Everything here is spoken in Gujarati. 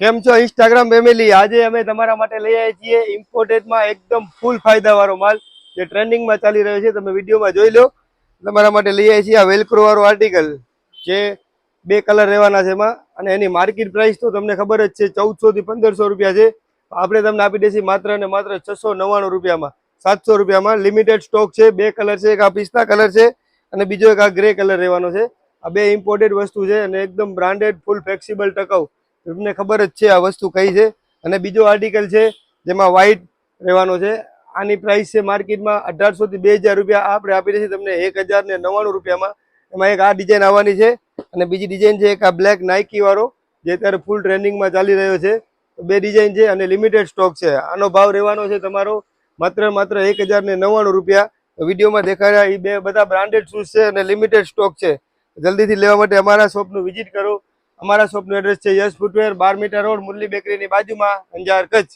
કેમ છો ઇન્સ્ટાગ્રામ ફેમિલી? આજે અમે તમારા માટે લઈ આવ્યા છીએ ઇમ્પોર્ટેડમાં એકદમ ફૂલ ફાયદાવાળો માલ જે ટ્રેન્ડિંગમાં ચાલી રહ્યો છે. તમે વિડીયોમાં જોઈ લો. તમારા માટે લઈ આવ્યા છીએ આ વેલ્ક્રો વાળો આર્ટિકલ જે 2 કલર રહેવાના છે એમાં, અને એની માર્કેટ પ્રાઇસ તો તમને ખબર જ છે 1400 થી 1500 રૂપિયા છે. આપણે તમને આપી દઈશું માત્ર ને માત્ર 699 રૂપિયામાં, 700 રૂપિયામાં. લિમિટેડ સ્ટોક છે. 2 કલર છે, એક આ પિસ્તા કલર છે અને બીજો એક આ ગ્રે કલર રહેવાનો છે. આ 2 ઇમ્પોર્ટેડ વસ્તુ છે અને એકદમ બ્રાન્ડેડ, ફૂલ ફ્લેક્સિબલ, ટકાઉ. તમને ખબર જ છે આ વસ્તુ કઈ છે. અને બીજો આર્ટિકલ છે જેમાં વ્હાઈટ રહેવાનો છે. આની પ્રાઇસ છે માર્કેટમાં 1800 થી 2000 રૂપિયા. આપણે આપી દઈશું તમને 1099 રૂપિયામાં. એમાં એક આ ડિઝાઇન આવવાની છે અને બીજી ડિઝાઇન છે એક આ બ્લેક નાઇકી વાળો જે અત્યારે ફૂલ ટ્રેન્ડિંગમાં ચાલી રહ્યો છે. 2 ડિઝાઇન છે અને લિમિટેડ સ્ટોક છે. આનો ભાવ રહેવાનો છે તમારો માત્ર 1099 રૂપિયા. વિડીયોમાં દેખાડ્યા એ બધા બ્રાન્ડેડ શૂઝ છે અને લિમિટેડ સ્ટોક છે. જલ્દીથી લેવા માટે અમારા શોપનું વિઝિટ કરો. અમારા શોપનું એડ્રેસ છે યશ ફૂટવેર, 12 મીટર રોડ, મુરલી બેકરીની બાજુમાં, અંજાર, કચ્છ.